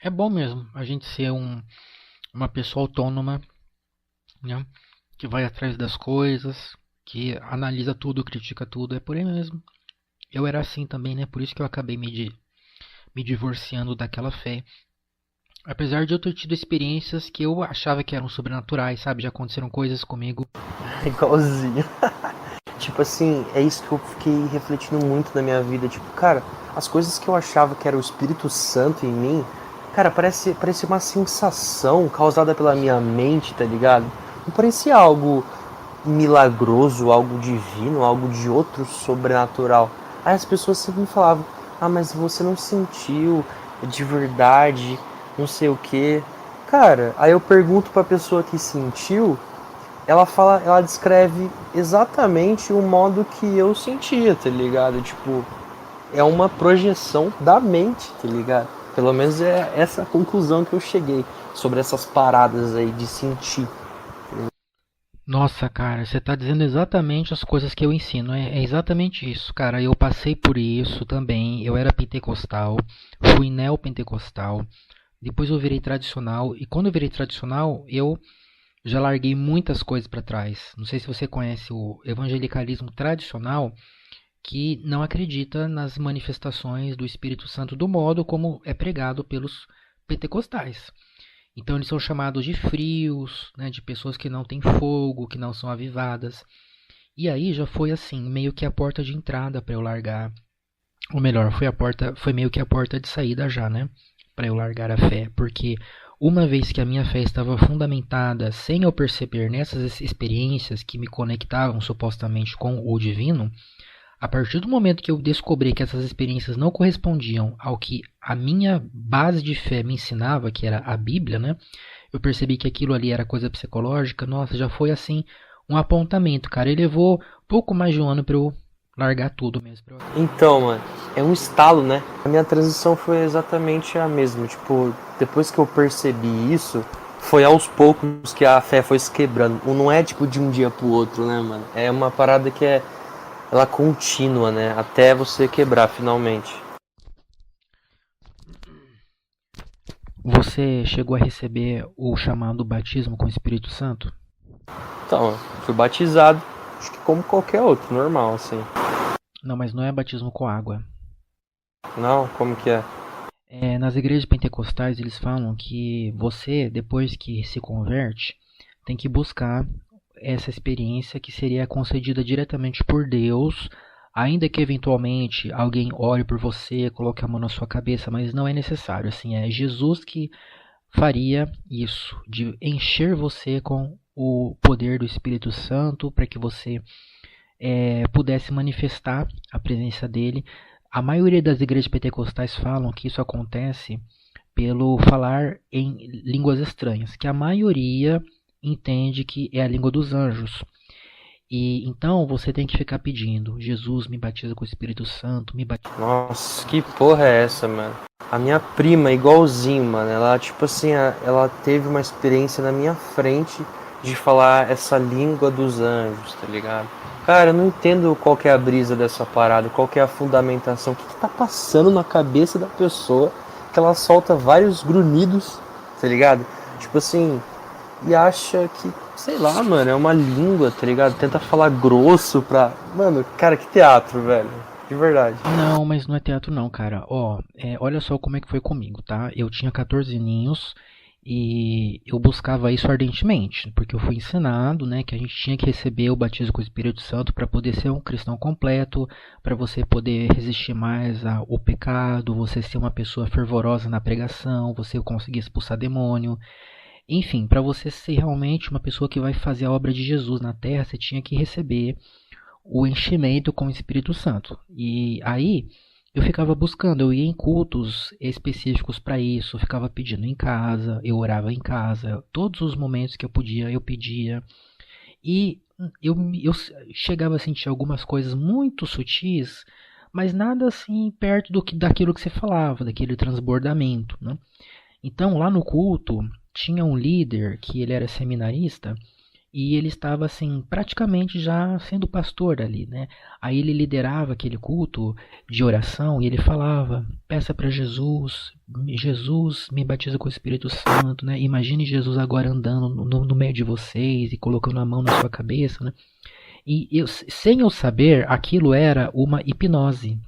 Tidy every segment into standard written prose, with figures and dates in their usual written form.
É bom mesmo a gente ser uma pessoa autônoma, né? Que vai atrás das coisas, que analisa tudo, critica tudo. É por aí mesmo. Eu era assim também, né? Por isso que eu acabei me divorciando daquela fé. Apesar de eu ter tido experiências que eu achava que eram sobrenaturais, sabe? Já aconteceram coisas comigo. Igualzinho. Tipo assim, é isso que eu fiquei refletindo muito na minha vida. Tipo, cara, as coisas que eu achava que era o Espírito Santo em mim, cara, parece uma sensação causada pela minha mente, tá ligado? Não parecia algo milagroso, algo divino, algo de outro sobrenatural. Aí as pessoas sempre me falavam, ah, mas você não sentiu de verdade, não sei o que. Cara, aí eu pergunto pra pessoa que sentiu, ela descreve exatamente o modo que eu sentia, tá ligado? Tipo, é uma projeção da mente, tá ligado? Pelo menos é essa a conclusão que eu cheguei sobre essas paradas aí de sentir. Nossa, cara, você tá dizendo exatamente as coisas que eu ensino. É exatamente isso, cara. Eu passei por isso também. Eu era pentecostal, fui neopentecostal, depois eu virei tradicional. E quando eu virei tradicional, eu já larguei muitas coisas para trás. Não sei se você conhece o evangelicalismo tradicional, que não acredita nas manifestações do Espírito Santo do modo como é pregado pelos pentecostais. Então eles são chamados de frios, né, de pessoas que não têm fogo, que não são avivadas. E aí já foi assim, meio que a porta de entrada para eu largar, ou melhor, foi meio que a porta de saída já, né, para eu largar a fé, porque uma vez que a minha fé estava fundamentada, sem eu perceber nessas experiências que me conectavam supostamente com o divino, a partir do momento que eu descobri que essas experiências não correspondiam ao que a minha base de fé me ensinava, que era a Bíblia, né? Eu percebi que aquilo ali era coisa psicológica. Nossa, já foi assim um apontamento, cara. Ele levou pouco mais de um ano para eu largar tudo mesmo. Então, mano, é um estalo, né? A minha transição foi exatamente a mesma. Tipo, depois que eu percebi isso, foi aos poucos que a fé foi se quebrando. Não é tipo de um dia pro outro, né, mano? É uma parada que ela contínua, né? Até você quebrar finalmente. Você chegou a receber o chamado batismo com o Espírito Santo? Então, eu fui batizado, acho que como qualquer outro, normal, assim. Não, mas não é batismo com água. Não, como que é? Nas igrejas pentecostais eles falam que você, depois que se converte, tem que buscar essa experiência que seria concedida diretamente por Deus, ainda que eventualmente alguém ore por você, coloque a mão na sua cabeça, mas não é necessário. Assim, é Jesus que faria isso, de encher você com o poder do Espírito Santo para que você pudesse manifestar a presença dele. A maioria das igrejas pentecostais falam que isso acontece pelo falar em línguas estranhas, que a maioria entende que é a língua dos anjos. E então você tem que ficar pedindo: Jesus, me batiza com o Espírito Santo, me batiza. Nossa, que porra é essa, mano? A minha prima, igualzinho, mano, ela, tipo assim, ela teve uma experiência na minha frente de falar essa língua dos anjos, tá ligado? Cara, eu não entendo qual que é a brisa dessa parada, qual que é a fundamentação, o que tá passando na cabeça da pessoa que ela solta vários grunhidos, tá ligado? Tipo assim, e acha que, sei lá, mano, é uma língua, tá ligado? Tenta falar grosso pra... Mano, cara, que teatro, velho. De verdade. Não, mas não é teatro não, cara. Ó, olha só como é que foi comigo, tá? Eu tinha 14 aninhos e eu buscava isso ardentemente, porque eu fui ensinado, né, que a gente tinha que receber o batismo com o Espírito Santo para poder ser um cristão completo, para você poder resistir mais ao pecado, você ser uma pessoa fervorosa na pregação, você conseguir expulsar demônio. Enfim, para você ser realmente uma pessoa que vai fazer a obra de Jesus na terra, você tinha que receber o enchimento com o Espírito Santo. E aí eu ficava buscando, eu ia em cultos específicos para isso, eu ficava pedindo em casa, eu orava em casa, todos os momentos que eu podia, eu pedia. E eu chegava a sentir algumas coisas muito sutis, mas nada assim perto daquilo que você falava, daquele transbordamento, né? Então, lá no culto, tinha um líder que ele era seminarista e ele estava assim, praticamente já sendo pastor ali, né? Aí ele liderava aquele culto de oração e ele falava: peça para Jesus Jesus me batiza com o Espírito Santo, né? Imagine Jesus agora andando no meio de vocês e colocando a mão na sua cabeça, né? E sem eu saber, aquilo era uma hipnose,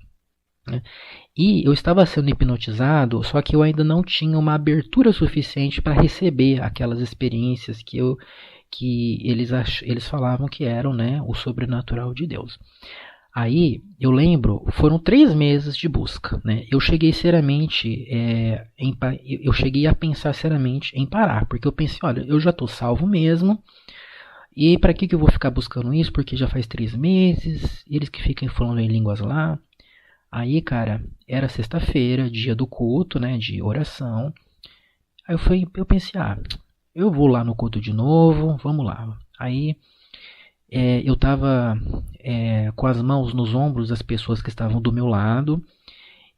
né? E eu estava sendo hipnotizado, só que eu ainda não tinha uma abertura suficiente para receber aquelas experiências que eles falavam que eram, né, o sobrenatural de Deus. Aí, eu lembro, foram 3 meses de busca, né? Eu cheguei seriamente, eu cheguei a pensar seriamente em parar, porque eu pensei, olha, eu já estou salvo mesmo, e para que eu vou ficar buscando isso? Porque já faz 3 meses, eles que ficam falando em línguas lá. Aí, cara, era sexta-feira, dia do culto, né, de oração. Aí eu pensei, eu vou lá no culto de novo, vamos lá. Aí eu estava com as mãos nos ombros das pessoas que estavam do meu lado.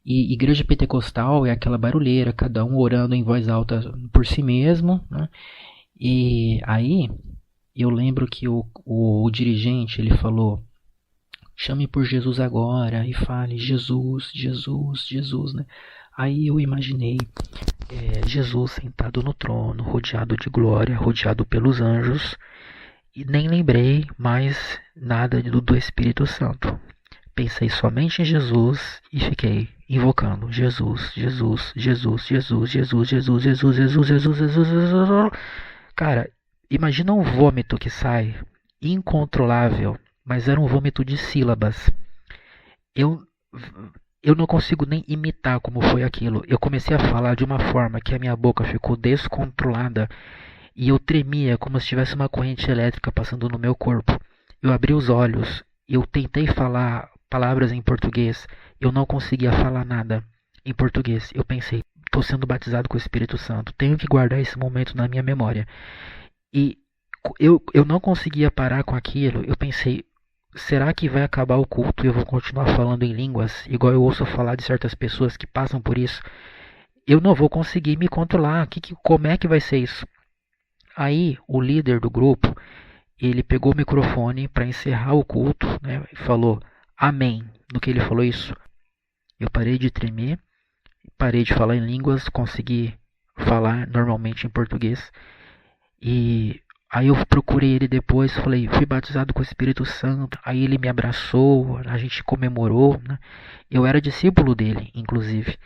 E igreja pentecostal é aquela barulheira, cada um orando em voz alta por si mesmo, né? E aí eu lembro que o dirigente, ele falou: chame por Jesus agora e fale Jesus, Jesus, Jesus, né? Aí eu imaginei Jesus sentado no trono, rodeado de glória, rodeado pelos anjos, e nem lembrei mais nada do Espírito Santo. Pensei somente em Jesus e fiquei invocando Jesus, Jesus, Jesus, Jesus, Jesus, Jesus, Jesus, Jesus, Jesus, Jesus, Jesus. Cara, imagina um vômito que sai incontrolável, mas era um vômito de sílabas. Eu não consigo nem imitar como foi aquilo. Eu comecei a falar de uma forma que a minha boca ficou descontrolada e eu tremia como se tivesse uma corrente elétrica passando no meu corpo. Eu abri os olhos, eu tentei falar palavras em português, eu não conseguia falar nada em português. Eu pensei, estou sendo batizado com o Espírito Santo, tenho que guardar esse momento na minha memória. E eu não conseguia parar com aquilo. Eu pensei, será que vai acabar o culto e eu vou continuar falando em línguas, igual eu ouço falar de certas pessoas que passam por isso? Eu não vou conseguir me controlar. Como é que vai ser isso? Aí o líder do grupo, ele pegou o microfone para encerrar o culto, né, e falou amém. No que ele falou isso, eu parei de tremer, parei de falar em línguas, consegui falar normalmente em português. E aí eu procurei ele depois, falei, fui batizado com o Espírito Santo. Aí ele me abraçou, a gente comemorou, né? Eu era discípulo dele, inclusive.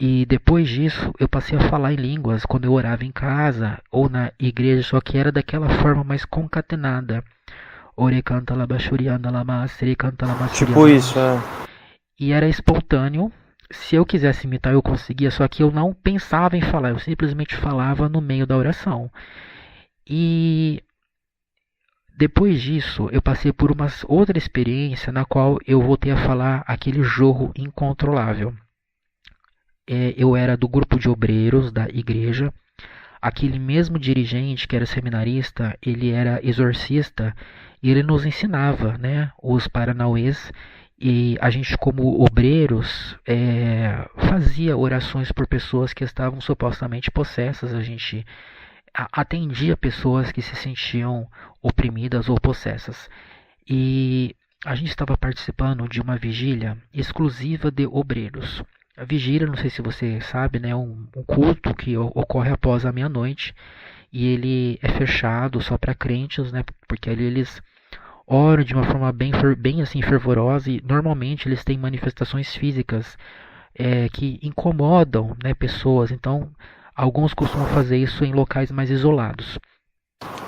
E depois disso, eu passei a falar em línguas quando eu orava em casa ou na igreja, só que era daquela forma mais concatenada. Ore canta labachurianda lamastre, canta lamasurianda. Tipo isso, E era espontâneo. Se eu quisesse imitar, eu conseguia, só que eu não pensava em falar, eu simplesmente falava no meio da oração. E depois disso, eu passei por uma outra experiência na qual eu voltei a falar aquele jorro incontrolável. Eu era do grupo de obreiros da igreja. Aquele mesmo dirigente que era seminarista, ele era exorcista e ele nos ensinava, né, os paranauês. E a gente, como obreiros, fazia orações por pessoas que estavam supostamente possessas. A gente atendia pessoas que se sentiam oprimidas ou possessas. E a gente estava participando de uma vigília exclusiva de obreiros. A vigília, não sei se você sabe, né, é um culto que ocorre após a meia-noite. E ele é fechado só para crentes, né, porque ali eles oram de uma forma bem assim fervorosa e normalmente eles têm manifestações físicas que incomodam, né, pessoas. Então, alguns costumam fazer isso em locais mais isolados.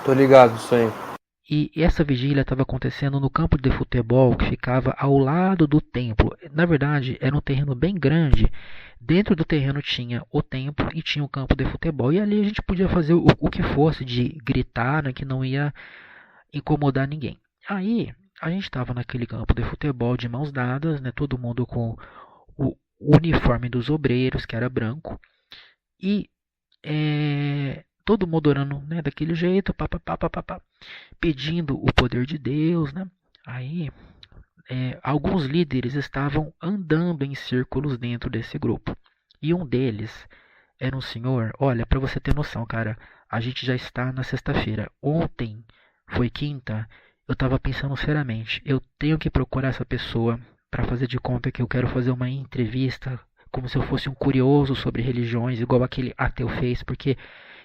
Tô ligado, isso aí. E essa vigília estava acontecendo no campo de futebol que ficava ao lado do templo. Na verdade, era um terreno bem grande. Dentro do terreno tinha o templo e tinha o campo de futebol. E ali a gente podia fazer o que fosse de gritar, né, que não ia incomodar ninguém. Aí a gente estava naquele campo de futebol de mãos dadas, né, todo mundo com o uniforme dos obreiros, que era branco, e todo mundo orando, né, daquele jeito, pedindo o poder de Deus, né? Aí alguns líderes estavam andando em círculos dentro desse grupo, e um deles era um senhor. Olha, para você ter noção, cara, a gente já está na sexta-feira. Ontem foi quinta. Eu estava pensando seriamente, eu tenho que procurar essa pessoa para fazer de conta que eu quero fazer uma entrevista como se eu fosse um curioso sobre religiões, igual aquele ateu fez, porque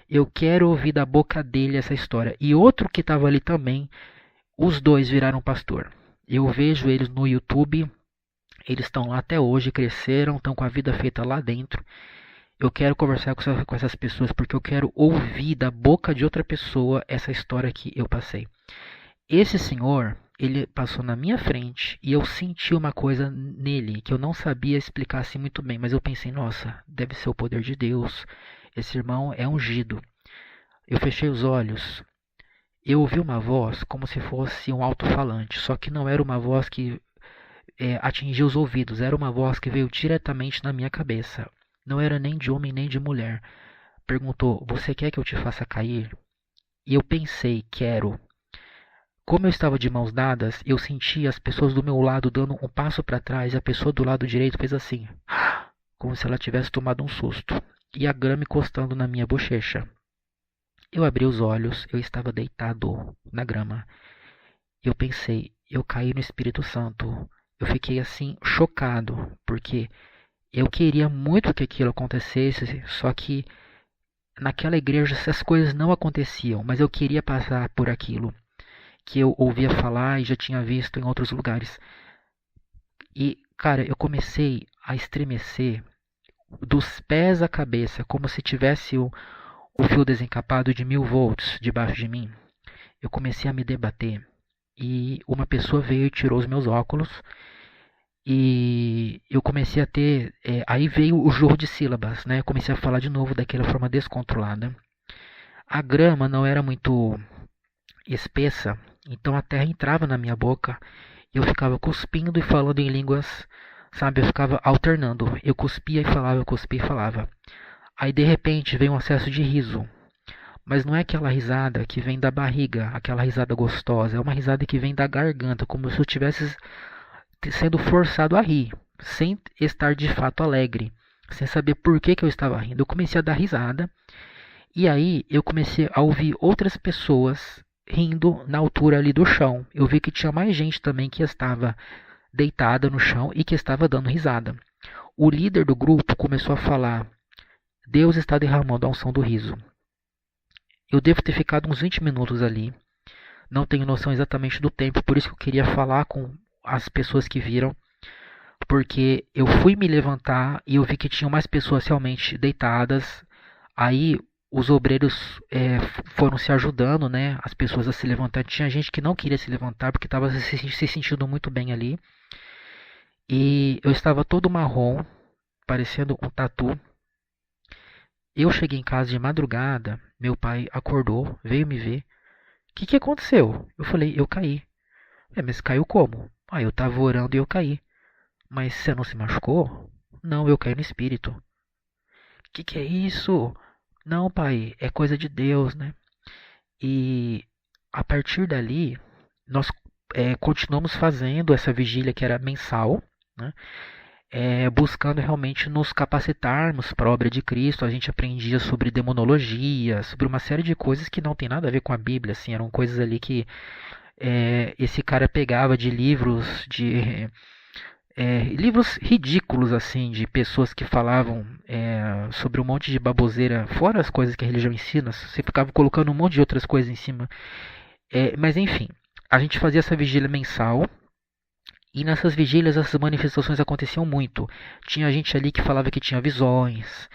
eu quero ouvir da boca dele essa história. E outro que estava ali também, os dois viraram pastor. Eu vejo eles no YouTube, eles estão lá até hoje, cresceram, estão com a vida feita lá dentro. Eu quero conversar com essas pessoas porque eu quero ouvir da boca de outra pessoa essa história que eu passei. Esse senhor, ele passou na minha frente e eu senti uma coisa nele que eu não sabia explicar assim muito bem, mas eu pensei, nossa, deve ser o poder de Deus. Esse irmão é ungido. Eu fechei os olhos. Eu ouvi uma voz como se fosse um alto-falante, só que não era uma voz que atingiu os ouvidos, era uma voz que veio diretamente na minha cabeça. Não era nem de homem nem de mulher. Perguntou: você quer que eu te faça cair? E eu pensei: quero. Como eu estava de mãos dadas, eu senti as pessoas do meu lado dando um passo para trás e a pessoa do lado direito fez assim, como se ela tivesse tomado um susto, e a grama encostando na minha bochecha. Eu abri os olhos, eu estava deitado na grama. Eu pensei: eu caí no Espírito Santo. Eu fiquei assim chocado, porque eu queria muito que aquilo acontecesse, só que naquela igreja essas coisas não aconteciam, mas eu queria passar por aquilo que eu ouvia falar e já tinha visto em outros lugares. E, cara, eu comecei a estremecer dos pés à cabeça, como se tivesse o fio desencapado de 1000 volts debaixo de mim. Eu comecei a me debater e uma pessoa veio e tirou os meus óculos e eu comecei a ter... aí veio o jogo de sílabas, né? Eu comecei a falar de novo daquela forma descontrolada. A grama não era muito espessa, então a terra entrava na minha boca e eu ficava cuspindo e falando em línguas, sabe? Eu ficava alternando. Eu cuspia e falava, eu cuspia e falava. Aí de repente veio um acesso de riso. Mas não é aquela risada que vem da barriga, aquela risada gostosa. É uma risada que vem da garganta, como se eu estivesse sendo forçado a rir, sem estar de fato alegre, sem saber por que eu estava rindo. Eu comecei a dar risada e aí eu comecei a ouvir outras pessoas rindo na altura ali do chão. Eu vi que tinha mais gente também que estava deitada no chão e que estava dando risada. O líder do grupo começou a falar: Deus está derramando a unção do riso. Eu devo ter ficado uns 20 minutos ali. Não tenho noção exatamente do tempo, por isso que eu queria falar com as pessoas que viram, porque eu fui me levantar e eu vi que tinham mais pessoas realmente deitadas. Aí os obreiros foram se ajudando, né, as pessoas a se levantar. Tinha gente que não queria se levantar porque estava se sentindo muito bem ali. E eu estava todo marrom, parecendo um tatu. Eu cheguei em casa de madrugada, meu pai acordou, veio me ver. O que aconteceu? Eu falei: eu caí. Mas caiu como? Eu estava orando e eu caí. Mas você não se machucou? Não, eu caí no espírito. Que é isso? Não, pai, é coisa de Deus, né? E a partir dali, nós continuamos fazendo essa vigília que era mensal, né? Buscando realmente nos capacitarmos para a obra de Cristo. A gente aprendia sobre demonologia, sobre uma série de coisas que não tem nada a ver com a Bíblia, assim, eram coisas ali que esse cara pegava de livros, livros ridículos, assim, de pessoas que falavam sobre um monte de baboseira, fora as coisas que a religião ensina. Você ficava colocando um monte de outras coisas em cima. Mas enfim, a gente fazia essa vigília mensal. E nessas vigílias as manifestações aconteciam muito. Tinha gente ali que falava que tinha visões,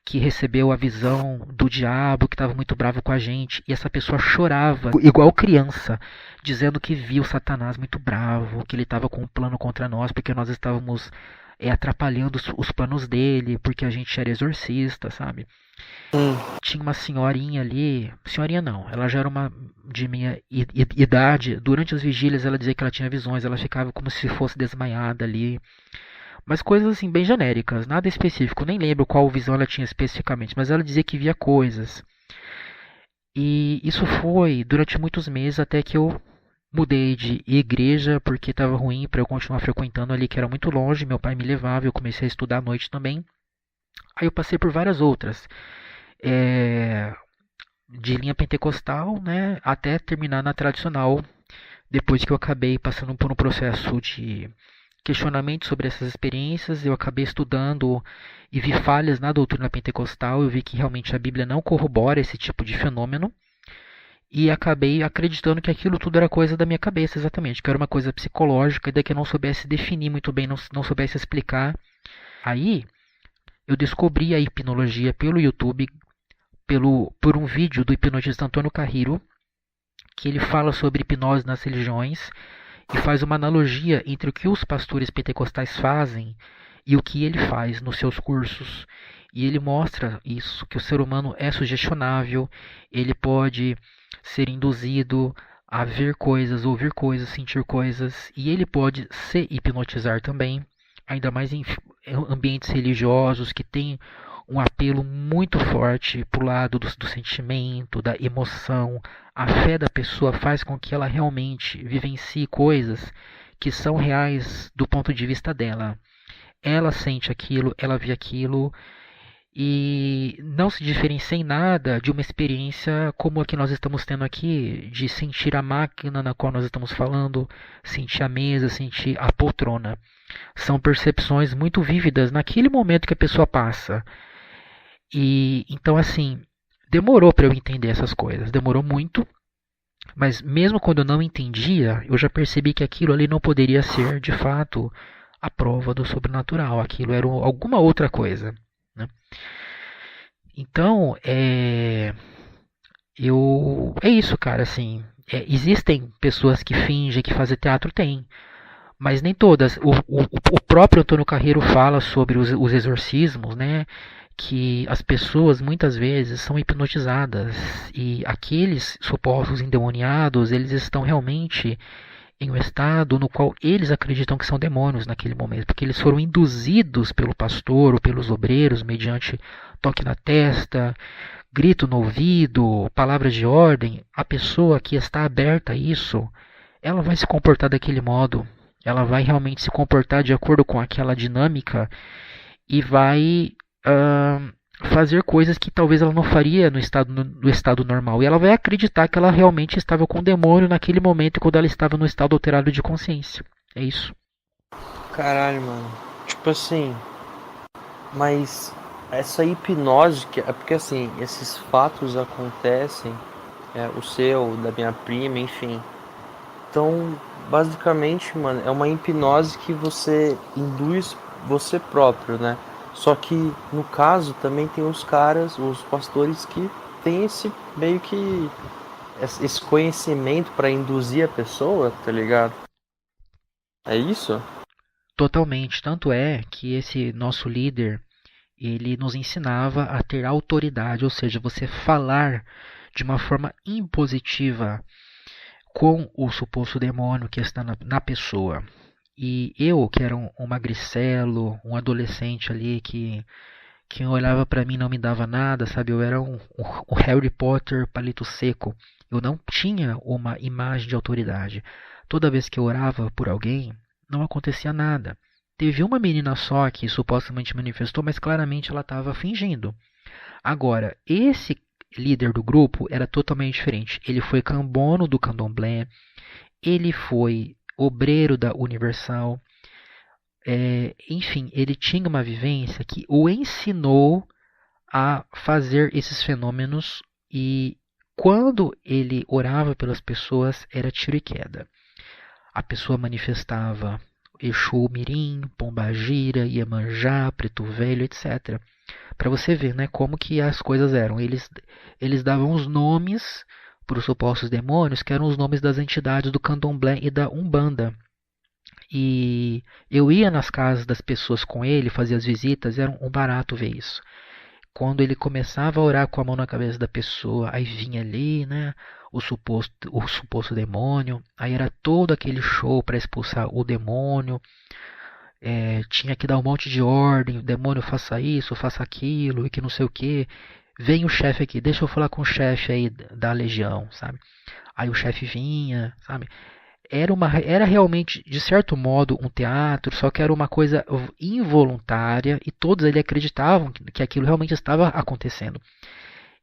que recebeu a visão do diabo, que estava muito bravo com a gente. E essa pessoa chorava, igual criança, dizendo que viu Satanás muito bravo, que ele estava com um plano contra nós, porque nós estávamos atrapalhando os planos dele, porque a gente era exorcista, sabe? Tinha uma senhorinha ali, senhorinha não, ela já era uma de minha idade. Durante as vigílias ela dizia que ela tinha visões, ela ficava como se fosse desmaiada ali. Mas coisas assim bem genéricas, nada específico, nem lembro qual visão ela tinha especificamente, mas ela dizia que via coisas. E isso foi durante muitos meses até que eu mudei de igreja porque estava ruim para eu continuar frequentando ali, que era muito longe. Meu pai me levava, eu comecei a estudar à noite também. Aí eu passei por várias outras, de linha pentecostal, né, até terminar na tradicional, depois que eu acabei passando por um processo de questionamentos sobre essas experiências, eu acabei estudando e vi falhas na doutrina pentecostal, eu vi que realmente a Bíblia não corrobora esse tipo de fenômeno, e acabei acreditando que aquilo tudo era coisa da minha cabeça, exatamente, que era uma coisa psicológica, e daí que eu não soubesse definir muito bem, não soubesse explicar. Aí, eu descobri a hipnologia pelo YouTube, por um vídeo do hipnotista Antônio Carriro, que ele fala sobre hipnose nas religiões, e faz uma analogia entre o que os pastores pentecostais fazem e o que ele faz nos seus cursos. E ele mostra isso, que o ser humano é sugestionável, ele pode ser induzido a ver coisas, ouvir coisas, sentir coisas, e ele pode se hipnotizar também, ainda mais em ambientes religiosos que têm um apelo muito forte para o lado do sentimento, da emoção. A fé da pessoa faz com que ela realmente vivencie coisas que são reais do ponto de vista dela. Ela sente aquilo, ela vê aquilo e não se diferencia em nada de uma experiência como a que nós estamos tendo aqui, de sentir a máquina na qual nós estamos falando, sentir a mesa, sentir a poltrona. São percepções muito vívidas naquele momento que a pessoa passa. E então assim, demorou para eu entender essas coisas, demorou muito, mas mesmo quando eu não entendia, eu já percebi que aquilo ali não poderia ser de fato a prova do sobrenatural, aquilo era alguma outra coisa, né? Então, é isso, cara, assim, existem pessoas que fingem que fazer teatro, tem, mas nem todas. O próprio Antônio Carreiro fala sobre os exorcismos, né? Que as pessoas muitas vezes são hipnotizadas e aqueles supostos endemoniados, eles estão realmente em um estado no qual eles acreditam que são demônios naquele momento, porque eles foram induzidos pelo pastor ou pelos obreiros mediante toque na testa, grito no ouvido, palavras de ordem. A pessoa que está aberta a isso, ela vai se comportar daquele modo, ela vai realmente se comportar de acordo com aquela dinâmica e vai fazer coisas que talvez ela não faria no estado normal. E ela vai acreditar que ela realmente estava com o demônio naquele momento quando ela estava no estado alterado de consciência. É isso. Caralho, mano. Tipo assim, mas essa hipnose, é porque assim, esses fatos acontecem, o seu, da minha prima, enfim. Então, basicamente, mano, é uma hipnose que você induz você próprio, né? Só que, no caso, também tem os caras, os pastores que têm esse meio que esse conhecimento para induzir a pessoa, tá ligado? É isso? Totalmente. Tanto é que esse nosso líder, ele nos ensinava a ter autoridade, ou seja, você falar de uma forma impositiva com o suposto demônio que está na pessoa. E eu, que era um magricelo, um adolescente ali que quem olhava para mim não me dava nada, sabe? Eu era um Harry Potter palito seco. Eu não tinha uma imagem de autoridade. Toda vez que eu orava por alguém, não acontecia nada. Teve uma menina só que supostamente manifestou, mas claramente ela estava fingindo. Agora, esse líder do grupo era totalmente diferente. Ele foi cambono do candomblé, ele foi obreiro da Universal, enfim, ele tinha uma vivência que o ensinou a fazer esses fenômenos e quando ele orava pelas pessoas era tiro e queda. A pessoa manifestava Exu Mirim, Pombagira, Iemanjá, Preto Velho, etc. Para você ver, né, como que as coisas eram. Eles davam os nomes para os supostos demônios, que eram os nomes das entidades do Candomblé e da Umbanda. E eu ia nas casas das pessoas com ele, fazia as visitas, era um barato ver isso. Quando ele começava a orar com a mão na cabeça da pessoa, aí vinha ali, né, o suposto demônio, aí era todo aquele show para expulsar o demônio, tinha que dar um monte de ordem, o demônio faça isso, faça aquilo, e que não sei o que. Vem o chefe aqui, deixa eu falar com o chefe aí da legião, sabe? Aí o chefe vinha, sabe? Era realmente, de certo modo, um teatro, só que era uma coisa involuntária e todos ali acreditavam que aquilo realmente estava acontecendo.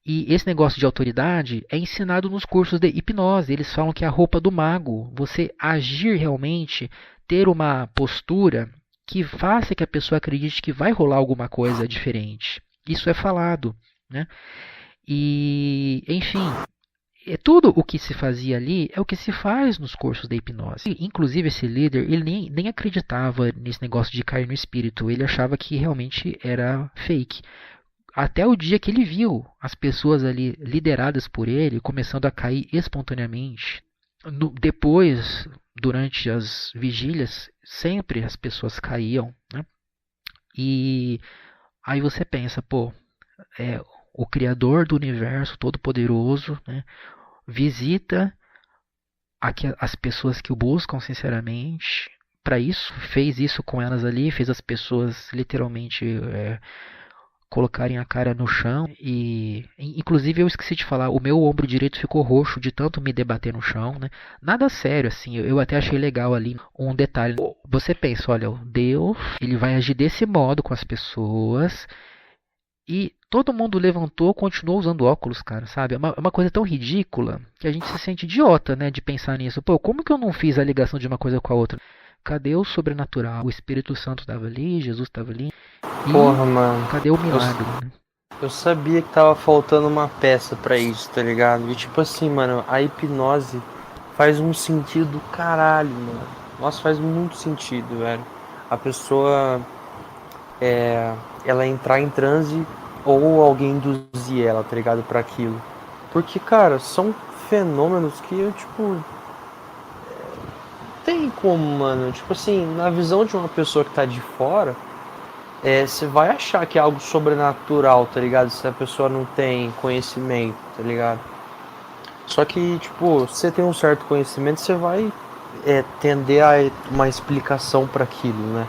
E esse negócio de autoridade é ensinado nos cursos de hipnose. Eles falam que é a roupa do mago. Você agir realmente ter uma postura que faça que a pessoa acredite que vai rolar alguma coisa diferente. Isso é falado, né? E, enfim, tudo o que se fazia ali é o que se faz nos cursos da hipnose. Inclusive, esse líder, ele nem acreditava nesse negócio de cair no espírito. Ele achava que realmente era fake. Até o dia que ele viu as pessoas ali lideradas por ele começando a cair espontaneamente. Depois, durante as vigílias, sempre as pessoas caíam, né? E aí você pensa, pô, é o Criador do Universo Todo-Poderoso, né, visita as pessoas que o buscam sinceramente. Para isso, fez isso com elas ali, fez as pessoas literalmente colocarem a cara no chão. E inclusive eu esqueci de falar, o meu ombro direito ficou roxo de tanto me debater no chão, né? Nada sério assim, eu até achei legal ali um detalhe. Você pensa, olha, Deus, ele vai agir desse modo com as pessoas. E todo mundo levantou, continuou usando óculos, cara, sabe? É uma coisa tão ridícula que a gente se sente idiota, né, de pensar nisso. Pô, como que eu não fiz a ligação de uma coisa com a outra? Cadê o sobrenatural? O Espírito Santo estava ali, Jesus estava ali. Porra, E mano. cadê o milagre, né? Eu sabia que tava faltando uma peça pra isso, tá ligado? E tipo assim, mano, a hipnose faz um sentido do caralho, mano. Nossa, faz muito sentido, velho. A pessoa ela entrar em transe ou alguém induzir ela, tá ligado, pra aquilo. Porque, cara, são fenômenos que eu, tipo, tem como, mano. Tipo assim, na visão de uma pessoa que tá de fora, você vai achar que é algo sobrenatural, tá ligado? Se a pessoa não tem conhecimento, tá ligado? Só que, tipo, você tem um certo conhecimento, você vai tender a uma explicação pra aquilo, né?